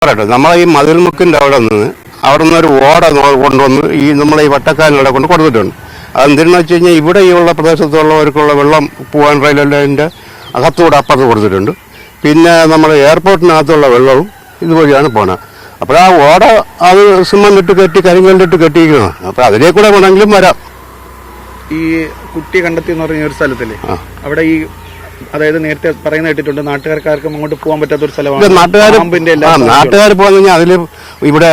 പറയട്ടെ, നമ്മളെ ഈ മതിൽമുക്കിന്റെ അവിടെ നിന്ന് ഒരു ഓട കൊണ്ടുവന്ന് ഈ നമ്മളെ ഈ വട്ടക്കാലിനവിടെ കൊണ്ട് കൊടുത്തിട്ടുണ്ട്. അതെന്തിനെന്ന് വെച്ച് കഴിഞ്ഞാൽ ഇവിടെ ഈ ഉള്ള പ്രദേശത്തുള്ളവർക്കുള്ള വെള്ളം പോകാൻ റെയിലിൻ്റെ അകത്തൂടെ അപ്പുറത്ത് കൊടുത്തിട്ടുണ്ട്. പിന്നെ നമ്മുടെ എയർപോർട്ടിനകത്തുള്ള വെള്ളവും ഇതുവഴിയാണ് പോകുന്നത്. അപ്പോൾ ആ ഓട അത് സിമന്റ് ഇട്ട് കെട്ടി കരിങ്കല്ലിട്ട് കെട്ടിയിരിക്കണം. അപ്പോൾ അതിലേ കൂടെ വേണമെങ്കിലും വരാം. ഈ കുട്ടി കണ്ടെത്തി എന്ന് പറഞ്ഞ ഒരു സ്ഥലത്തില്ലേ, അവിടെ ഈ അതായത് നേരത്തെ പറയുന്ന കേട്ടിട്ടുണ്ട് നാട്ടുകാർക്കാർക്കും അങ്ങോട്ട് പോകാൻ പറ്റാത്ത ഒരു സ്ഥലമാണ്. നാട്ടുകാർ പോകുന്ന കഴിഞ്ഞാൽ അതിൽ ഇവിടെ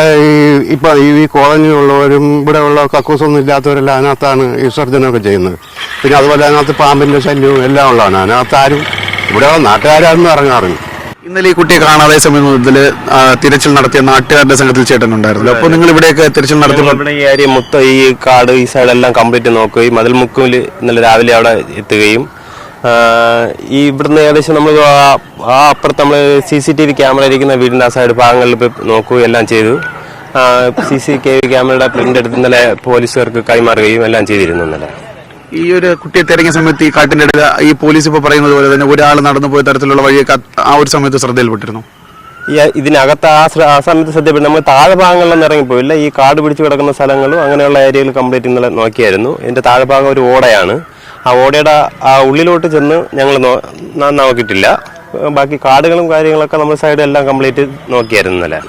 ഇപ്പൊ ഈ കോളനിയിലുള്ളവരും ഇവിടെ ഉള്ള കക്കൂസൊന്നും ഇല്ലാത്തവരെല്ലാം അതിനകത്താണ് വിസർജനമൊക്കെ ചെയ്യുന്നത്. പിന്നെ അതുപോലെ അതിനകത്ത് പാമ്പിന്റെ ശല്യവും എല്ലാം ഉള്ളതാണ്. അതിനകത്ത് ആരും ഇവിടെ നാട്ടുകാരൊന്നും ഇറങ്ങാറില്ല. ഇന്നലെ ഈ കുട്ടിയെ കാണാതെ സമയത്തിൽ തിരച്ചിൽ നടത്തിയ നാട്ടുകാരുടെ സംഘത്തിൽ ചേട്ടനുണ്ടായിരുന്നു. അപ്പോൾ നിങ്ങൾ ഇവിടെയൊക്കെ തിരച്ചിൽ നടത്തിയപ്പോൾ ഇവിടെ ഈ ഏരിയ മൊത്തം ഈ കാട് ഈ സൈഡെല്ലാം കംപ്ലീറ്റ് നോക്കുകയും മതിൽമുക്കിൽ ഇന്നലെ രാവിലെ അവിടെ എത്തുകയും ഈ ഇവിടുന്ന് ഏകദേശം നമ്മൾ ആ അപ്പുറത്ത് നമ്മൾ CCTV ക്യാമറ ഇരിക്കുന്ന വീടിൻ്റെ ആ സൈഡ് ഭാഗങ്ങളിൽ പോയി നോക്കുകയും എല്ലാം ചെയ്തു. CCTV ക്യാമറയുടെ പ്രിന്റ് എടുത്ത് ഇന്നലെ പോലീസുകാർക്ക് കൈമാറുകയും എല്ലാം ചെയ്തിരുന്നു. ഇന്നലെ ഈ ഒരു കുട്ടിയെ തിരങ്ങിയ സമയത്ത് ഈ കാട്ടിന്റെ ഇടയിൽ ഈ പോലീസ് ഇപ്പോൾ പറയുന്നത് പോലെ തന്നെ ഒരാൾ നടന്നു പോയ തരത്തിലുള്ള വഴിയൊക്കെ ആ ഒരു സമയത്ത് ശ്രദ്ധയിൽപ്പെട്ടിരുന്നു. ഇതിനകത്ത് ആ സമയത്ത് ശ്രദ്ധപ്പെട്ട് നമ്മൾ താഴെ ഭാഗങ്ങളിലൊന്നും ഇറങ്ങിപ്പോയില്ല. ഈ കാട് പിടിച്ചു കിടക്കുന്ന സ്ഥലങ്ങളും അങ്ങനെയുള്ള ഏരിയകൾ കംപ്ലീറ്റ് ഇന്നലെ നോക്കിയായിരുന്നു. ഇതിന്റെ താഴെ ഭാഗം ഒരു ഓടയാണ്. ആ ഓടയുടെ ആ ഉള്ളിലോട്ട് ചെന്ന് ഞങ്ങൾ നോക്കിയിട്ടില്ല. ബാക്കി കാടുകളും കാര്യങ്ങളൊക്കെ നമ്മൾ സൈഡ് എല്ലാം കംപ്ലീറ്റ് നോക്കിയായിരുന്നു ഇന്നലെ.